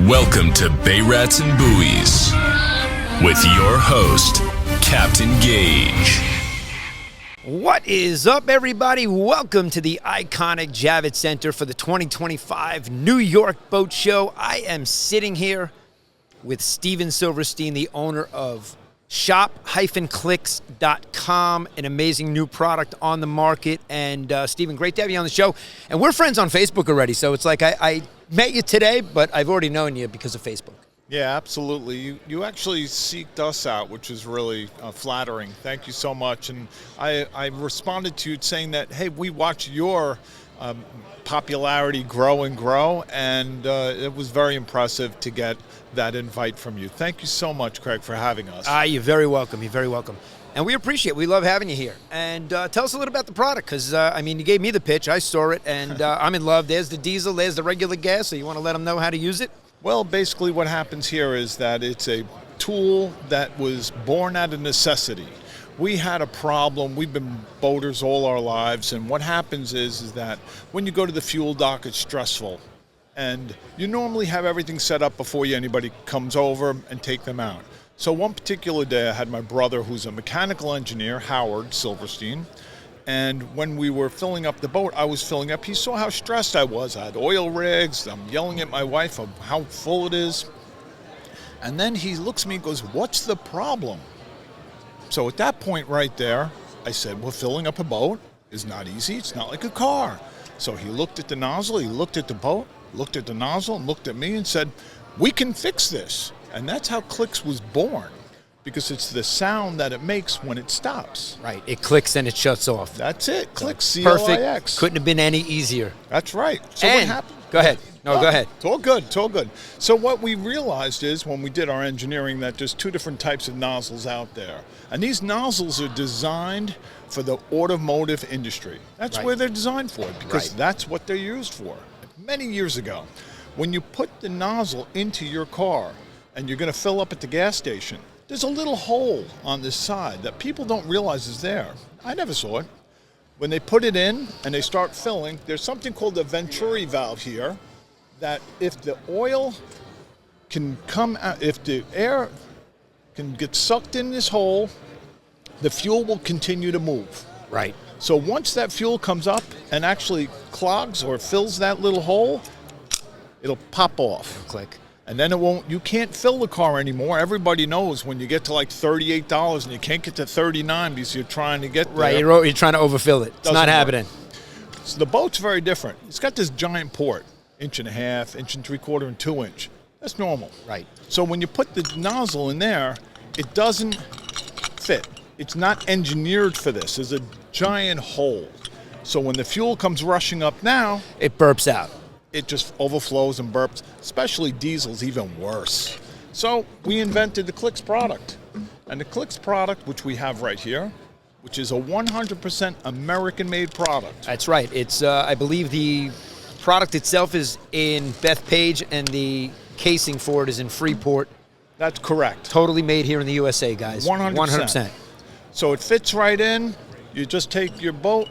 Welcome to Bay Rats and Buoys with your host, Captain Gaige. What is up, everybody? Welcome to the iconic Javits Center for the 2025 New York Boat Show. I am sitting here with Steve Silverstein, the owner of shop-clix.com, an amazing new product on the market. And Steven, great to have you on the show. And we're friends on Facebook already, so it's like I met you today, but I've already known you because of Facebook. Yeah, absolutely. You actually seeked us out, which is really flattering. Thank you so much. And I responded to you saying that, hey, we watch your popularity grow and grow, and it was very impressive to get that invite from you. Thank you so much, Craig, for having us. You're very welcome. You're very welcome. And we appreciate it. We love having you here. And tell us a little about the product, because, you gave me the pitch. I saw it, and I'm in love. There's the diesel. There's the regular gas. So you want to let them know how to use it? Well, basically what happens here is that it's a tool that was born out of necessity. We had a problem. We've been boaters all our lives, and what happens is that when you go to the fuel dock, it's stressful. And you normally have everything set up before anybody comes over and take them out. So one particular day I had my brother, who's a mechanical engineer, Howard Silverstein, and when we were filling up the boat, I was filling up. He saw how stressed I was. I had oil rigs. I'm yelling at my wife of how full it is. And then he looks at me and goes, "What's the problem?" So at that point right there, I said, well, filling up a boat is not easy. It's not like a car. So he looked at the nozzle, he looked at the boat, looked at the nozzle, and looked at me and said, we can fix this. And that's how Clix was born, because it's the sound that it makes when it stops. Right. It clicks and it shuts off. That's it. Clix, C-L-I-X. Perfect. Couldn't have been any easier. That's right. So and, what happened? Go ahead. No, go ahead. It's all good. It's all good. So what we realized is when we did our engineering that there's two different types of nozzles out there. And these nozzles are designed for the automotive industry. That's where they're designed for, because that's what they're used for. Many years ago, when you put the nozzle into your car and you're going to fill up at the gas station, there's a little hole on this side that people don't realize is there. I never saw it. When they put it in and they start filling, there's something called the Venturi valve here, that if the oil can come out, if the air can get sucked in this hole, the fuel will continue to move. Right. So once that fuel comes up and actually clogs or fills that little hole, it'll pop off. It'll click. And then it won't, you can't fill the car anymore. Everybody knows when you get to like $38 and you can't get to $39 because you're trying to get there. Right, you're trying to overfill it. It's not happening. So the boat's very different. It's got this giant port, 1.5 inch, 1 3/4, and 2 inch. That's normal. Right. So when you put the nozzle in there, it doesn't fit. It's not engineered for this. There's a giant hole. So when the fuel comes rushing up now, it burps out. It just overflows and burps, especially diesel's even worse. So we invented the Clix product. And the Clix product, which we have right here, which is a 100% American-made product. That's right. It's, I believe the product itself is in Bethpage and the casing for it is in Freeport. That's correct. Totally made here in the USA, guys. 100%. So it fits right in. You just take your boat,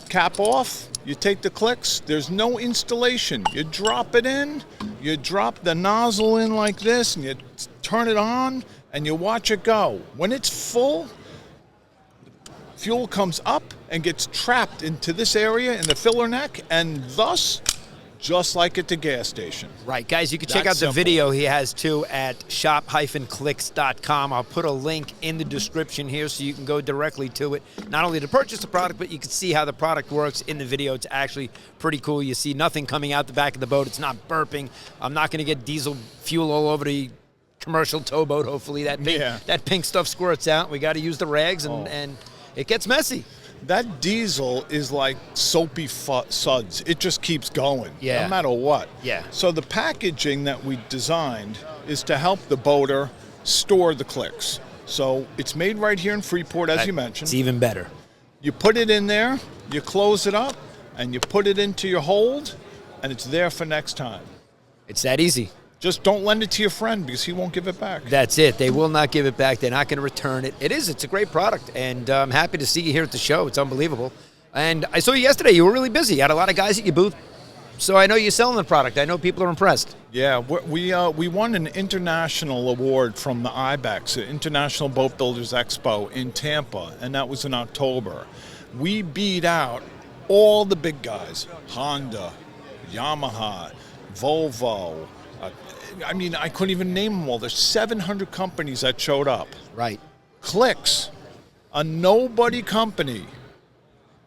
cap off, you take the Clix. There's no installation. You drop it in, you drop the nozzle in like this, and you turn it on, and you watch it go. When it's full, fuel comes up and gets trapped into this area in the filler neck, and thus, just like at the gas station. Right, guys, you can check out the video he has too at shop-clix.com. I'll put a link in the description here so you can go directly to it, not only to purchase the product, but you can see how the product works in the video. It's actually pretty cool. You see nothing coming out the back of the boat. It's not burping. I'm not going to get diesel fuel all over the commercial towboat. Hopefully that pink stuff squirts out. We got to use the rags, and it gets messy. That diesel is like soapy suds. It just keeps going, no matter what. Yeah. So the packaging that we designed is to help the boater store the Clix. So it's made right here in Freeport, as you mentioned. It's even better. You put it in there, you close it up, and you put it into your hold, and it's there for next time. It's that easy. Just don't lend it to your friend because he won't give it back. That's it. They will not give it back. They're not going to return it. It's a great product, and I'm happy to see you here at the show. It's unbelievable. And I saw you yesterday. You were really busy. You had a lot of guys at your booth. So I know you're selling the product. I know people are impressed. Yeah, we won an international award from the IBEX, the International Boat Builders Expo in Tampa, and that was in October. We beat out all the big guys, Honda, Yamaha, Volvo. I mean, I couldn't even name them all. There's 700 companies that showed up. Right. Clix, a nobody company,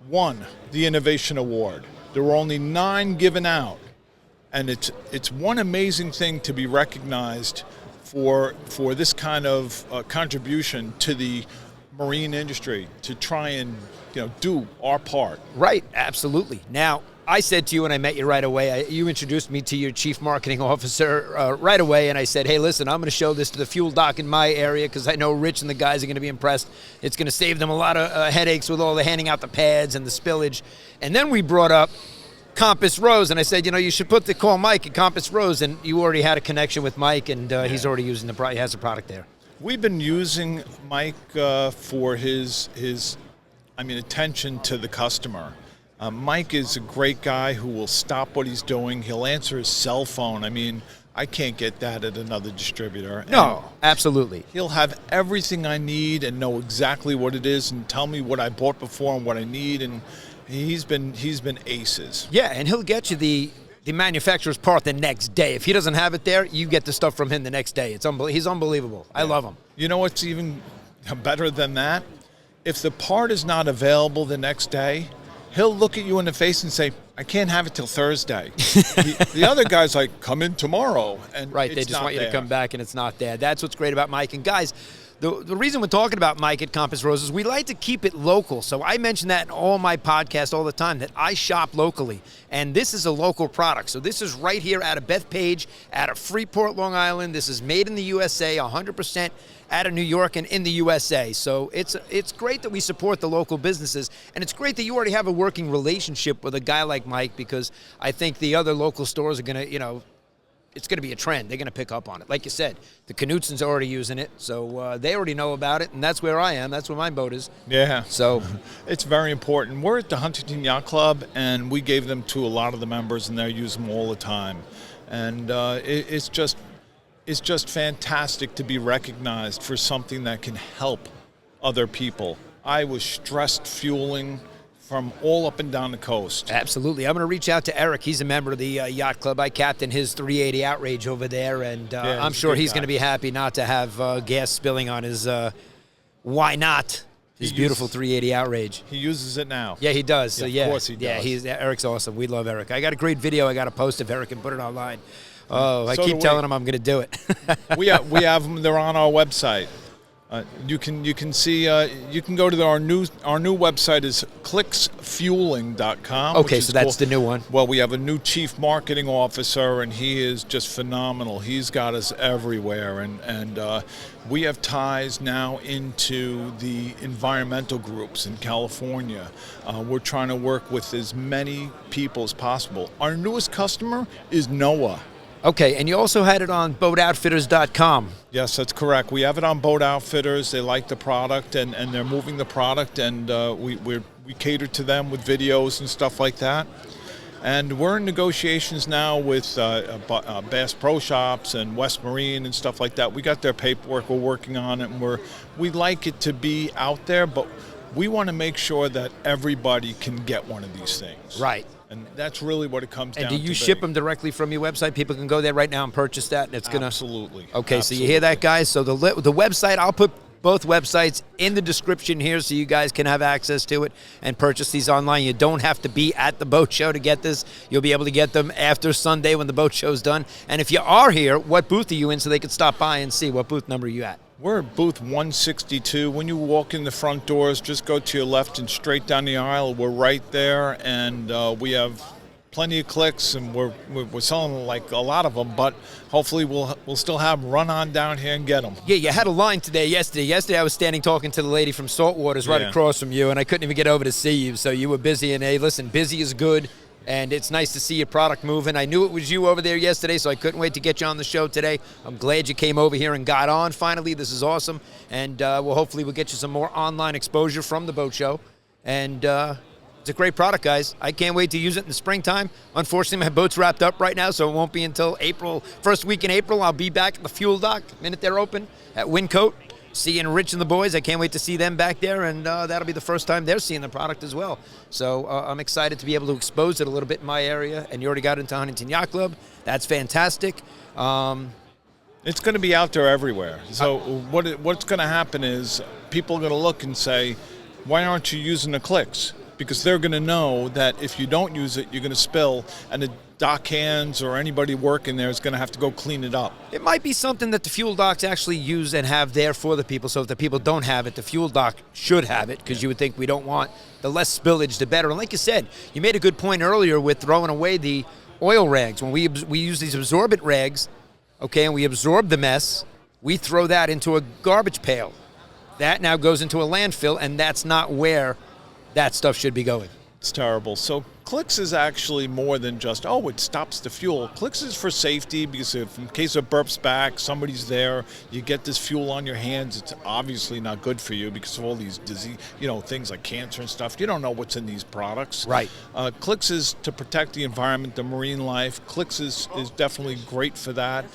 won the Innovation Award. There were only 9 given out, and it's one amazing thing to be recognized for this kind of contribution to the marine industry, to try and do our part. Right, absolutely. Now, I said to you when I met you right away, you introduced me to your chief marketing officer right away, and I said, hey, listen, I'm going to show this to the fuel dock in my area because I know Rich and the guys are going to be impressed. It's going to save them a lot of headaches with all the handing out the pads and the spillage. And then we brought up Compass Rose, and I said, you should call Mike at Compass Rose, and you already had a connection with Mike, and he's already using the product. He has the product there. We've been using Mike for his attention to the customer. Mike is a great guy who will stop what he's doing. He'll answer his cell phone. I mean, I can't get that at another distributor. No, absolutely. He'll have everything I need and know exactly what it is and tell me what I bought before and what I need, and he's been aces. Yeah, and he'll get you the manufacturer's part the next day. If he doesn't have it there, you get the stuff from him the next day. He's unbelievable. I love him. You know what's even better than that? If the part is not available the next day, he'll look at you in the face and say, I can't have it till Thursday. The other guy's like, come in tomorrow. And right, they just want you to come back and it's not there. That's what's great about Mike. And guys, the reason we're talking about Mike at Compass Rose is we like to keep it local. So I mention that in all my podcasts all the time, that I shop locally. And this is a local product. So this is right here out of Bethpage, out of Freeport, Long Island. This is made in the USA, 100% out of New York and in the USA. So it's great that we support the local businesses. And it's great that you already have a working relationship with a guy like Mike, because I think the other local stores are going to, it's going to be a trend. They're going to pick up on it. Like you said, the Knutson's are already using it, so they already know about it, and that's where I am. That's where my boat is. Yeah. So it's very important. We're at the Huntington Yacht Club, and we gave them to a lot of the members, and they use them all the time. And it's just fantastic to be recognized for something that can help other people. I was stressed fueling from all up and down the coast. Absolutely. I'm going to reach out to Eric. He's a member of the yacht club. I captain his 380 Outrage over there, and I'm sure he's going to be happy not to have gas spilling on his, why not, his beautiful 380 Outrage. He uses it now. Yeah, he does. So, Of course he does. Eric's awesome. We love Eric. I got a great video I got to post of Eric and put it online. Oh, I keep telling him I'm going to do it. we have them. They're on our website. You can see. You can go to our new website is clixfueling.com. Okay, so that's the new one. Well, we have a new chief marketing officer, and he is just phenomenal. He's got us everywhere, and we have ties now into the environmental groups in California. We're trying to work with as many people as possible. Our newest customer is NOAA. Okay, and you also had it on boatoutfitters.com. Yes, that's correct. We have it on Boat Outfitters. They like the product, and they're moving the product, and we cater to them with videos and stuff like that. And we're in negotiations now with Bass Pro Shops and West Marine and stuff like that. We got their paperwork. We're working on it, and we like it to be out there, but we want to make sure that everybody can get one of these things. Right. And that's really what it comes down to. And do you ship them directly from your website? People can go there right now and purchase that, and it's going to... Absolutely. Okay, so you hear that, guys? So the website, I'll put both websites in the description here so you guys can have access to it and purchase these online. You don't have to be at the boat show to get this. You'll be able to get them after Sunday when the boat show's done. And if you are here, what booth are you in so they can stop by and see what booth number are you at? We're at booth 162. When you walk in the front doors, just go to your left and straight down the aisle. We're right there, and we have plenty of Clix, and we're selling like a lot of them, but hopefully we'll still have them. Run on down here and get them. Yeah, you had a line yesterday. Yesterday I was standing talking to the lady from Saltwater's right across from you, and I couldn't even get over to see you, so you were busy. And hey, listen, busy is good. And it's nice to see your product moving. I knew it was you over there yesterday, so I couldn't wait to get you on the show today. I'm glad you came over here and got on finally. This is awesome. And hopefully we'll get you some more online exposure from the boat show. And It's a great product, guys. I can't wait to use it in the springtime. Unfortunately, my boat's wrapped up right now, so it won't be until April. First week in April, I'll be back at the fuel dock the minute they're open at Wyncote, seeing Rich and the boys. I can't wait to see them back there, and that'll be the first time they're seeing the product as well. So I'm excited to be able to expose it a little bit in my area, and you already got into Huntington Yacht Club. That's fantastic. It's going to be out there everywhere. So what's going to happen is people are going to look and say, why aren't you using the Clix? Because they're going to know that if you don't use it, you're going to spill, and the dock hands or anybody working there is going to have to go clean it up. It might be something that the fuel docks actually use and have there for the people. So if the people don't have it, the fuel dock should have it, because you would think we don't want the less spillage, the better. And like you said, you made a good point earlier with throwing away the oil rags. When we use these absorbent rags, okay, and we absorb the mess, we throw that into a garbage pail. That now goes into a landfill, and that's not where that stuff should be going. It's terrible. So Clix is actually more than just, it stops the fuel. Clix is for safety, because if in case it burps back, somebody's there, you get this fuel on your hands, it's obviously not good for you because of all these disease, things like cancer and stuff. You don't know what's in these products. Right. Clix is to protect the environment, the marine life. Clix is definitely great for that.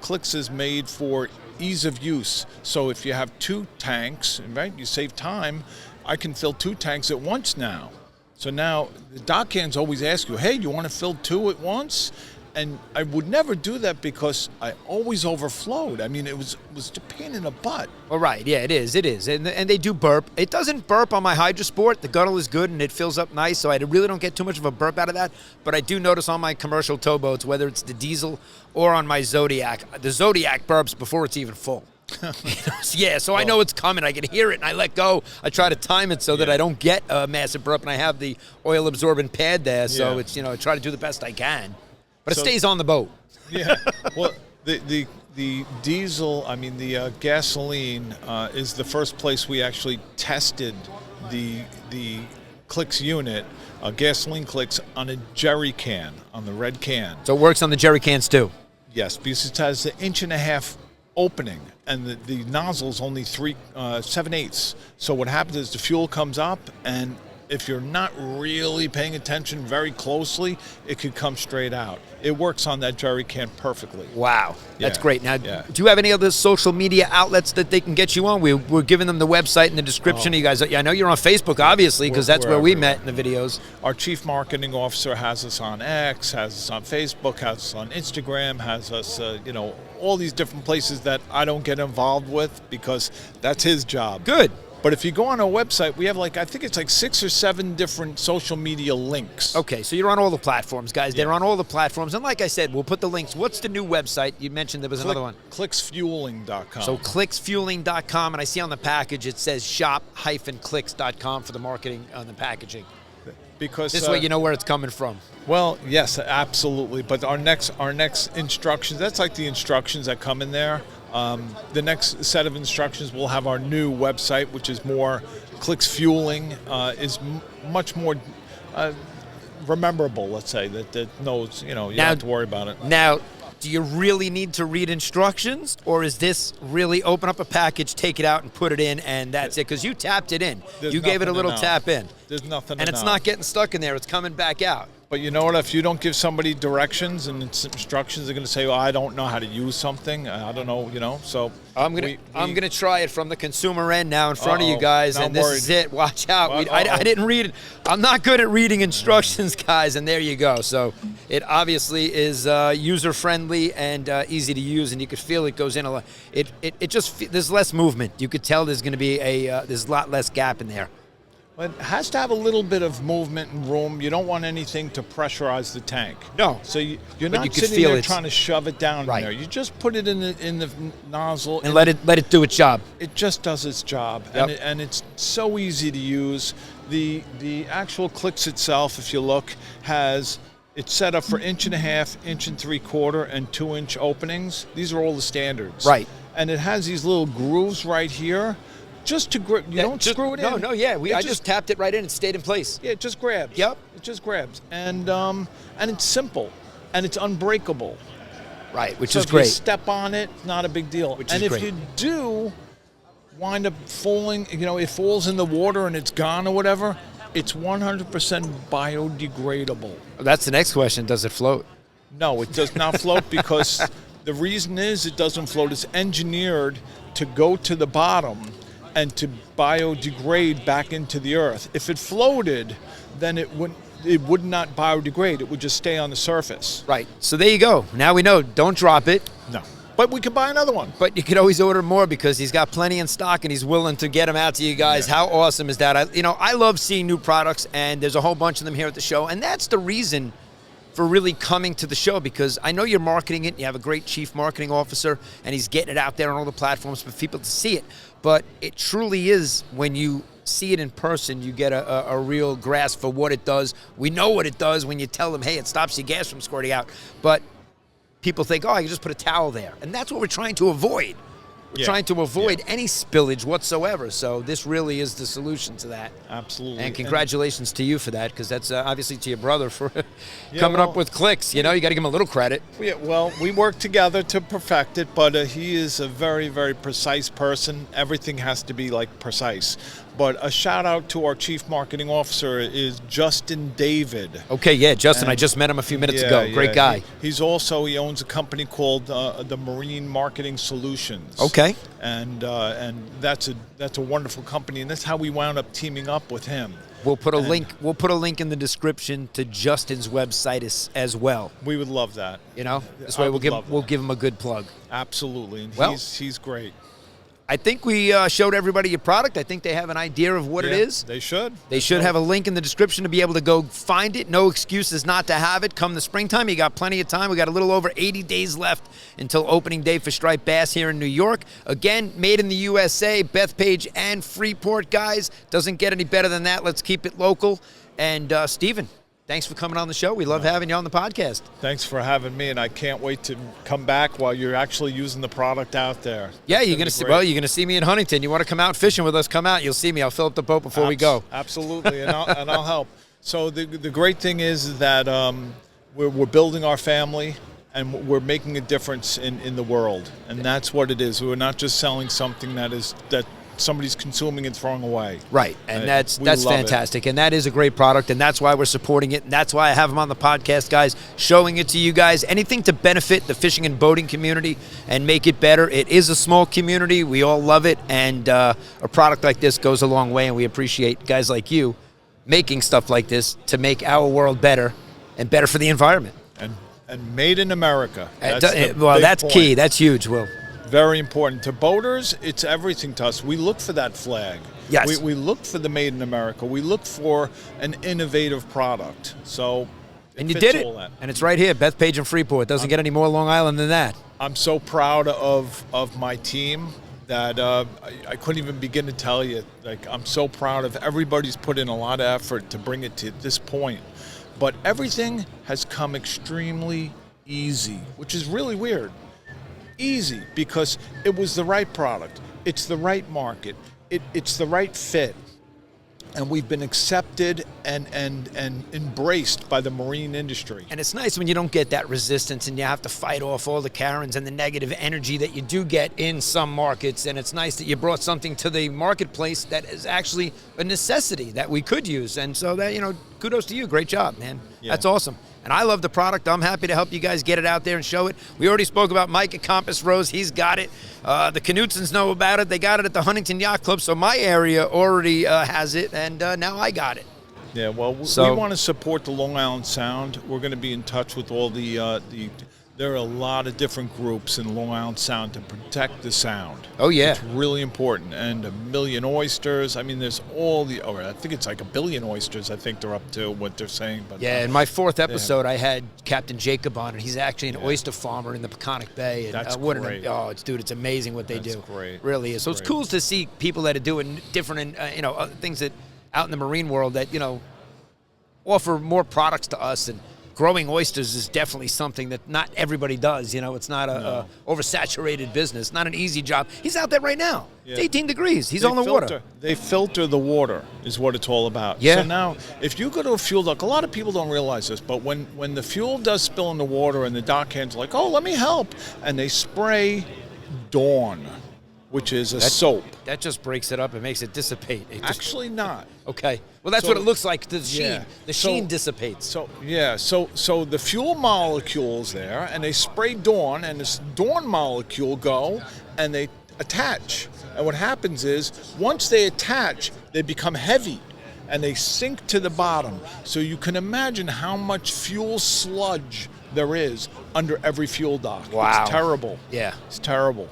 Clix is made for ease of use. So if you have 2 tanks, right, you save time. I can fill 2 tanks at once now. So now the dock hands always ask you, hey, you want to fill 2 at once? And I would never do that because I always overflowed. I mean, it was a pain in the butt. Well, right, yeah, it is. And they do burp. It doesn't burp on my Hydrosport. The gunnel is good and it fills up nice, so I really don't get too much of a burp out of that. But I do notice on my commercial towboats, whether it's the diesel or on my Zodiac, the Zodiac burps before it's even full. Yeah, so I know it's coming. I can hear it, and I let go. I try to time it so that I don't get a massive burp, and I have the oil-absorbent pad there, so it's, I try to do the best I can. But it stays on the boat. Yeah. Well, the diesel, the gasoline is the first place we actually tested the Clix unit, gasoline Clix, on a jerry can, on the red can. So it works on the jerry cans, too? Yes, because it has the 1.5 inch opening, and the nozzle's only 7/8. So what happens is the fuel comes up, and if you're not really paying attention very closely, it could come straight out. It works on that jerry can perfectly. Wow, that's great. Now, do you have any other social media outlets that they can get you on? We're giving them the website in the description. You guys, I know you're on Facebook, obviously, because that's where we met in the videos. Our chief marketing officer has us on X, has us on Facebook, has us on Instagram, has us, all these different places that I don't get involved with because that's his job. Good. But if you go on our website, we have I think it's 6 or 7 different social media links. Okay, so you're on all the platforms, guys. They're on all the platforms. And like I said, we'll put the links. What's the new website? You mentioned there was another one. Clixfueling.com. So clixfueling.com, and I see on the package it says shop-clix.com for the marketing on the packaging. Because this way you know where it's coming from. Well, yes, absolutely. But our next instructions, that's like the instructions that come in there. The next set of instructions will have our new website, which is more Clix Fueling, is much more rememberable, let's say, that knows, you don't have to worry about it. Now, do you really need to read instructions, or is this really open up a package, take it out, and put it in, and that's it? Because you tapped it in. You gave it a little tap in. There's nothing and it's not getting stuck in there. It's coming back out. But you know what? If you don't give somebody directions and instructions, they're going to say, well, I don't know how to use something. I don't know, So I'm gonna try it from the consumer end now in front of you guys, and this is it. Watch out. I didn't read it. I'm not good at reading instructions, guys, and there you go. So it obviously is user-friendly and easy to use, and you could feel it goes in a lot. There's less movement. You could tell there's going to be there's a lot less gap in there. It has to have a little bit of movement and room. You don't want anything to pressurize the tank. No. So you're not sitting there trying to shove it down there. You just put it in the nozzle and let it do its job. It just does its job, and it's so easy to use. The actual Clix itself, if you look, it's set up for 1.5 inch, 1.75 inch, and 2-inch openings. These are all the standards. Right. And it has these little grooves right here. Just to grip, don't screw it in. No, I just tapped it right in and stayed in place. Yeah, it just grabs. Yep. It just grabs. And it's simple, and it's unbreakable. Right, which so is great. If you step on it, not a big deal. Which is great. If you do wind up falling, it falls in the water and it's gone or whatever, It's 100% biodegradable. That's the next question. Does it float? No, it does not float because the reason is it doesn't float. It's engineered to go to the bottom and to biodegrade back into the earth. If it floated, then it would not biodegrade. It would just stay on the surface. Right. So there you go. Now we know. Don't drop it. No. But we could buy another one. But you could always order more because he's got plenty in stock and he's willing to get them out to you guys. Yeah. How awesome is that? I love seeing new products, and there's a whole bunch of them here at the show. And that's the reason for really coming to the show, because I know you're marketing it. You have a great chief marketing officer, and he's getting it out there on all the platforms for people to see it. But it truly is, when you see it in person, you get a real grasp for what it does. We know what it does when you tell them, hey, it stops your gas from squirting out. But people think, oh, I can just put a towel there. And that's what we're trying to avoid. We're trying to avoid any spillage whatsoever. So this really is the solution to that. Absolutely. And congratulations to you for that, because that's obviously to your brother for coming up with Clix. You got to give him a little credit. Yeah, well, we worked together to perfect it, but he is a very, very precise person. Everything has to be precise. But a shout out to our chief marketing officer is Justin David. Okay, yeah, Justin. And I just met him a few minutes ago. Great guy. He owns a company called the Marine Marketing Solutions. Okay. And that's a wonderful company, and that's how we wound up teaming up with him. We'll put a link. We'll put a link in the description to Justin's website as well. We would love that. This way we'll give him a good plug. Absolutely. And he's great. I think we showed everybody your product. I think they have an idea of what it is. They should. They should have a link in the description to be able to go find it. No excuses not to have it. Come the springtime, you got plenty of time. We got a little over 80 days left until opening day for striped bass here in New York. Again, made in the USA, Bethpage and Freeport, guys. Doesn't get any better than that. Let's keep it local. And Stephen, thanks for coming on the show. We love having you on the podcast. Thanks for having me, and I can't wait to come back while you're actually using the product out there. Yeah, you're gonna see me in Huntington. You want to come out fishing with us? Come out. You'll see me. I'll fill up the boat before we go. Absolutely, and I'll help. So the great thing is that we're building our family, and we're making a difference in the world, and that's what it is. We're not just selling something that somebody's consuming and throwing away. Right, and that's fantastic, and that is a great product, and that's why we're supporting it, and that's why I have him on the podcast, guys, showing it to you guys. Anything to benefit the fishing and boating community and make it better. It is a small community. We all love it, and a product like this goes a long way, and we appreciate guys like you making stuff like this to make our world better and better for the environment. And made in America. That's key. That's huge, Will. Very important. To boaters, it's everything to us. We look for that flag. Yes. We look for the Made in America. We look for an innovative product. So, and you did it. And it's right here, Bethpage and Freeport. Doesn't get any more Long Island than that. I'm so proud of my team that I couldn't even begin to tell you. I'm so proud of everybody's put in a lot of effort to bring it to this point. But everything has come extremely easy, which is really weird. Easy, because it was the right product, it's the right market, it's the right fit, and we've been accepted and embraced by the marine industry. And it's nice when you don't get that resistance and you have to fight off all the Karens and the negative energy that you do get in some markets, and it's nice that you brought something to the marketplace that is actually a necessity that we could use. And so that, kudos to you. Great job, man. Yeah. That's awesome. And I love the product. I'm happy to help you guys get it out there and show it. We already spoke about Mike at Compass Rose. He's got it. The Knutsons know about it. They got it at the Huntington Yacht Club. So my area already has it, and now I got it. Yeah, well, we want to support the Long Island Sound. We're going to be in touch with all the there are a lot of different groups in Long Island Sound to protect the sound. Oh, yeah. It's really important. And 1 million oysters. I mean, there's I think it's like 1 billion oysters, I think they're up to what they're saying. But yeah, in my 4th episode, I had Captain Jacob on, and he's actually an oyster farmer in the Peconic Bay. And, that's great. It's amazing what they do. That's great. It really is. So it's cool to see people that are doing different, things that out in the marine world that, offer more products to us. And growing oysters is definitely something that not everybody does. It's not a oversaturated business, not an easy job. He's out there right now. Yeah. It's 18 degrees. He's on the water. They filter the water is what it's all about. Yeah. So now, if you go to a fuel dock, a lot of people don't realize this, but when the fuel does spill in the water and the dock hands are like, oh, let me help, and they spray Dawn. which is a soap. That just breaks it up and makes it dissipate. Actually not. Okay. Well, that's what it looks like. The sheen. The sheen dissipates. So the fuel molecules there, and they spray Dawn, and this Dawn molecule go, and they attach. And what happens is, once they attach, they become heavy, and they sink to the bottom. So you can imagine how much fuel sludge there is under every fuel dock. Wow. It's terrible. Yeah. It's terrible.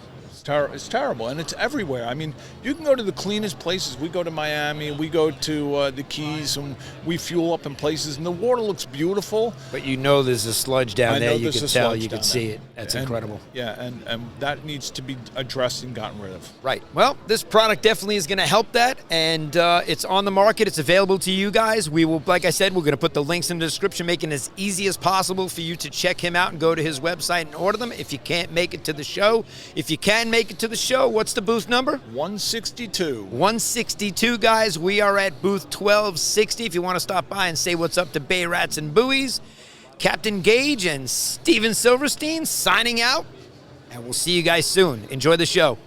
It's terrible, and it's everywhere. I mean, you can go to the cleanest places. We go to Miami, we go to the Keys, and we fuel up in places, and the water looks beautiful. But there's a sludge down there. You can tell, you can see it. That's incredible. Yeah, and that needs to be addressed and gotten rid of. Right. Well, this product definitely is going to help that, and it's on the market. It's available to you guys. We will, like I said, we're going to put the links in the description, making it as easy as possible for you to check him out and go to his website and order them. If you can't make it to the show, if you can make it to the show, what's the booth number? 162. 162, guys. We are at booth 1260. If you want to stop by and say what's up to Bay Rats and Buoys, Captain Gaige and Steven Silverstein signing out, and we'll see you guys soon. Enjoy the show.